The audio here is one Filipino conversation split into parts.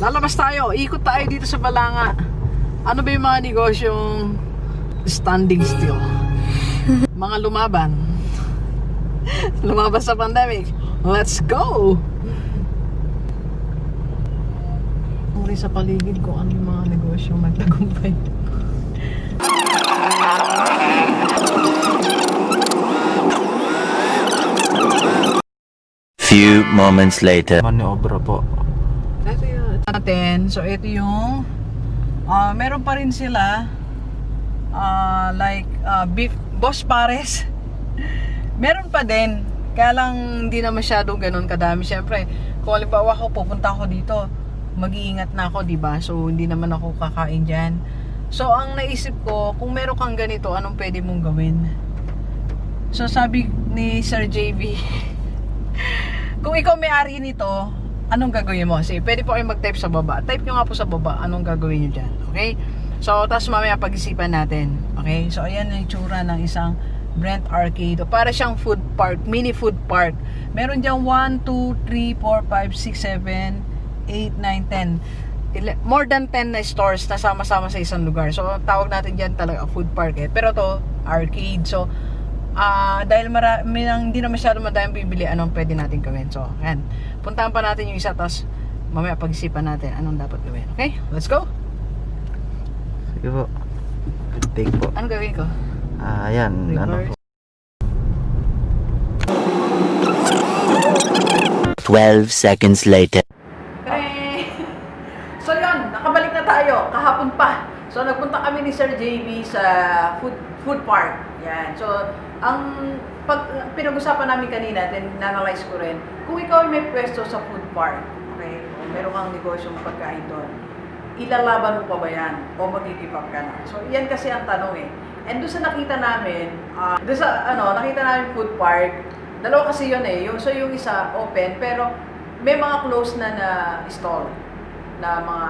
lalabas tayo. Ikot tayo dito sa Balanga. Ano ba yung mga negosyong standing still? Mga lumaban. Lumabas sa pandemic. Let's go! Muli sa paligid ko ano yung mga negosyong nagtagumpay. Few moments later. Maniobra po. Ito yung natin. So ito yung meron pa rin sila beef Boss Pares. Meron pa din. Kaya lang hindi na masyadong ganun kadami. Siyempre, kung halimbawa ako pupunta ako dito, mag-iingat na ako, diba? So hindi naman ako kakain dyan. So ang naisip ko, kung meron kang ganito, anong pwede mong gawin? So sabi ni Sir JV, kung ikaw may-ari nito, anong gagawin mo? Sige, pwede po kayong mag-type sa baba. Type nyo nga po sa baba, anong gagawin nyo dyan. Okay? So, tapos mamaya pag-isipan natin. Okay? So, ayan yung itsura ng isang Brent Arcade. Para siyang food park, mini food park. Meron dyan 1, 2, 3, 4, 5, 6, 7, 8, 9, 10. More than 10 na stores na sama-sama sa isang lugar. So, tawag natin dyan talaga food park eh. Pero to arcade. So, dahil hindi na masyado madaming bibili, anong pwede natin gawin. So, ayan. Puntahan pa natin yung isa, tapos mamaya pag-isipan natin anong dapat gawin. Okay? Let's go! Sige po. Take po. Anong gawin ko? Ayan. Ano po? 12 seconds later. Okay. So yun, nakabalik na tayo. Kahapon pa. So nagpunta kami ni Sir JV sa food park. Yan. So ang pinag-usapan namin kanina, then na-analyze ko rin, kung ikaw ay may pwesto sa food park, okay, kung meron kang negosyong pagkain doon, ilalaban mo pa ba yan? O mag-give up ka na? So yan kasi ang tanong eh. And doon sa nakita namin, nakita namin food park, dalawa kasi yun eh. So yung isa open, pero may mga close na stall na mga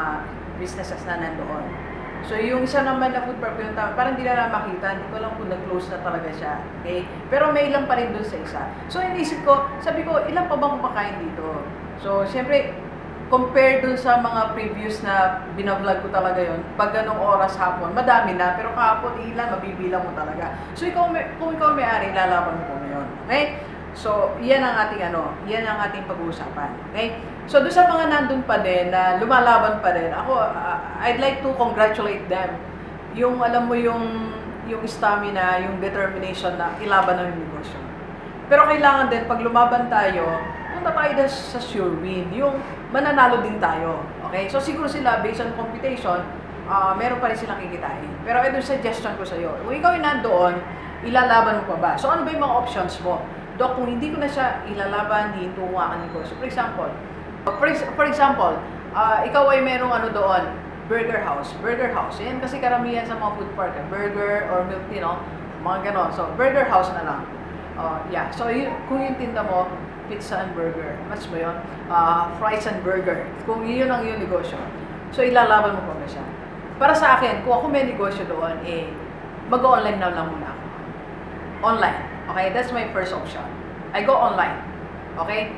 businesses na nandoon. So yung isa naman na food park, yung parang hindi na makita, hindi ko lang kung nag-close na talaga siya. Okay? Pero may ilang pa rin doon sa isa. So inisip ko, sabi ko, ilan pa bang kumakain dito? So syempre, compare dun sa mga previous na binablog ko talaga yon, pag ganong oras hapon, madami na, pero kahapon ilan, mabibilang mo talaga. So kung ikaw may-ari, lalaban mo po ngayon. Okay? So, yan ang ating pag-uusapan. Okay? So, doon sa mga nandun pa din, na lumalaban pa din, ako, I'd like to congratulate them. Yung, alam mo, yung stamina, yung determination na ilaban ng negosyo. Pero kailangan din, pag lumaban tayo, punta tayo sa sure win. Yung mananalo din tayo. Okay? So, siguro sila, based on computation, meron pa rin silang kikitain. Pero ito yung suggestion ko sa iyo. Kung ikaw ay nandoon, ilalaban mo pa ba? So, ano ba yung mga options mo? Dok, kung hindi ko na siya ilalaban, hihinto ko ang negosyo. For example, ikaw ay merong doon, burger house. Yan kasi karamihan sa mga food park, burger or milk tea, no? Mga ganon. So, burger house na lang. Yeah. So, kung yung tinda mo, pizza and burger. Match mo yun? Fries and burger. Kung yun ang yung negosyo. So, ilalaban mo pa ba siya? Para sa akin, kung ako may negosyo doon, mag-online na lang muna ako. Online. Okay? That's my first option. I go online. Okay?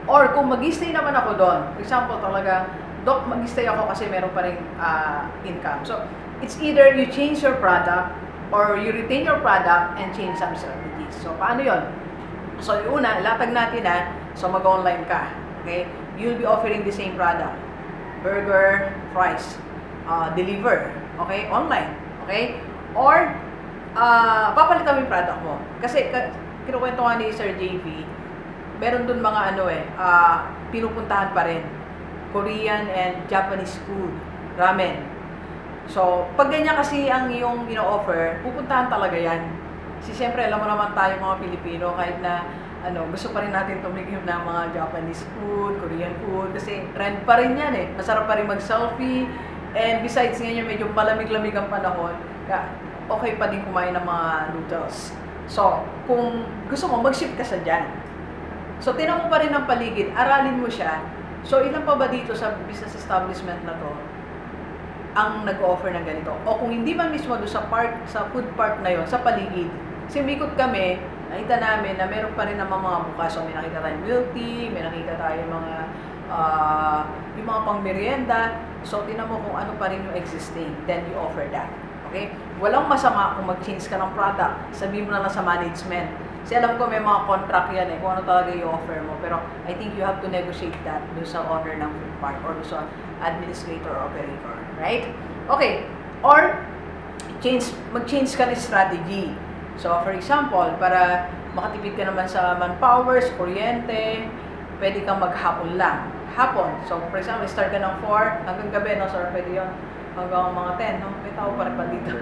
Or kung mag-stay naman ako doon, for example, talaga, Dok, mag-stay ako kasi meron pa rin income. So, it's either you change your product or you retain your product and change some strategies. So, paano yon? So, yung una, latag natin so mag-online ka. Okay? You'll be offering the same product. Burger, fries, deliver. Okay? Online. Okay? Or, papalitan mo yung product mo. Kasi, kinukwento nga ni Sir JV, meron dun mga pinupuntahan pa rin. Korean and Japanese food. Ramen. So, pag ganyan kasi ang iyong ino-offer, pupuntahan talaga yan. Kasi siyempre, alam mo naman tayo mga Pilipino, kahit na gusto pa rin natin tumigim ng mga Japanese food, Korean food, kasi trend pa rin yan eh. Masarap pa rin mag-selfie. And besides ngayon, medyo malamig-lamig ang panahon, okay pa din kumain ng mga noodles. So, kung gusto mo, mag-shift ka sa dyan. So, tinan mo pa rin ang paligid, aralin mo siya. So, ilan pa ba dito sa business establishment na to ang nag-offer ng ganito? O kung hindi man mismo doon sa food park na yon, sa paligid. Kasi umikot kami, nakita namin na meron pa rin naman mga bukas. So, may nakita tayong milk tea, may nakita tayong mga yung mga pang merienda. So, tinan mo kung ano pa rin yung existing. Then, you offer that. Okay? Walang masama kung mag-change ka ng product. Sabihin mo na lang sa management. Kasi alam ko may mga contract yan kung ano talaga yung offer mo. Pero I think you have to negotiate that dun sa owner ng food park or dun sa administrator or operator. Right? Okay. Or, mag-change ka ng strategy. So, for example, para makatipid ka naman sa manpower, sa kuryente, pwede kang maghapon lang. Hapon. So, for example, start ka ng 4 hanggang gabi, no? So, pwede yun hanggang mga 10, no? May tao pa rin pa dito.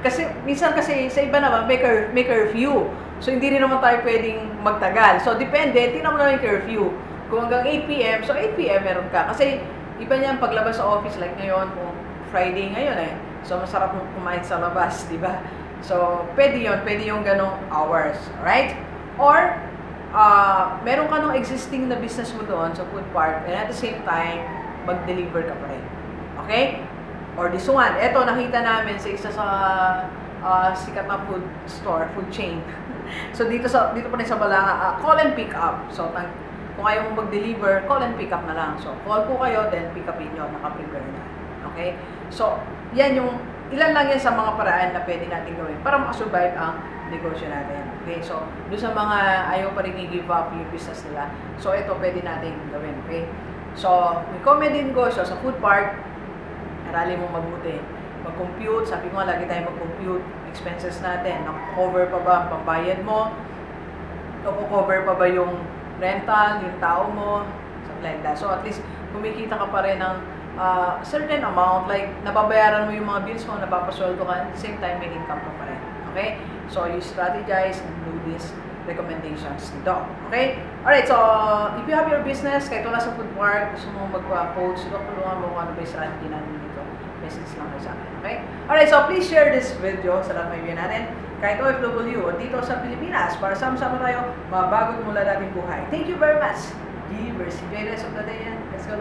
Kasi, minsan kasi, sa iba naman, may curfew. So, hindi rin naman tayo pwedeng magtagal. So, depende, tingnan mo na yung curfew. Kung hanggang 8 p.m., so 8 p.m. meron ka. Kasi, iba niyan paglabas sa office, like ngayon, kung Friday ngayon So, masarap kumain sa labas, di ba? So, pwede yung ganong hours. Alright? Or, meron ka nung existing na business mo doon sa food park and at the same time, mag-deliver ka pa rin. Okay? Or this one, eto nakita namin sa isa sa sikat na food store, food chain. So dito pa rin sa Balanga, call and pick up. So kung ayaw mo mag-deliver, call and pick up na lang. So call po kayo, then pick upin nyo, naka-prepare na. Okay? So yan yung ilan lang yan sa mga paraan na pwede natin gawin para makasurvive ang negosyo natin. Okay? So doon sa mga ayaw pa rin i-give up yung business nila, so ito pwede natin gawin. Okay? So may comment din ko sa food park, aralin mo mabuti. Mag-compute, sabi ko nga, lagi tayo mag-compute expenses natin. Cover pa ba ang pambayad mo? Cover pa ba yung rental, yung tao mo? Something like that. So at least, kumikita ka pa rin ng certain amount, like nababayaran mo yung mga bills mo, napapasweldo ka, at the same time, may income ka pa rin. Okay? So you strategize and do these recommendations nito. Okay? Alright, so if you have your business, kahit wala sa food park, gusto mo magpa-coach, tulungan mo kung ano ba yung strategy natin dito. Message lang kayo sa akin. Okay? Alright, so please share this video sa lahat ng video natin. Kahit OFW o dito sa Pilipinas, para sama-sama tayo, mabago mula nating buhay. Thank you very much. Give rest of the day. Let's go.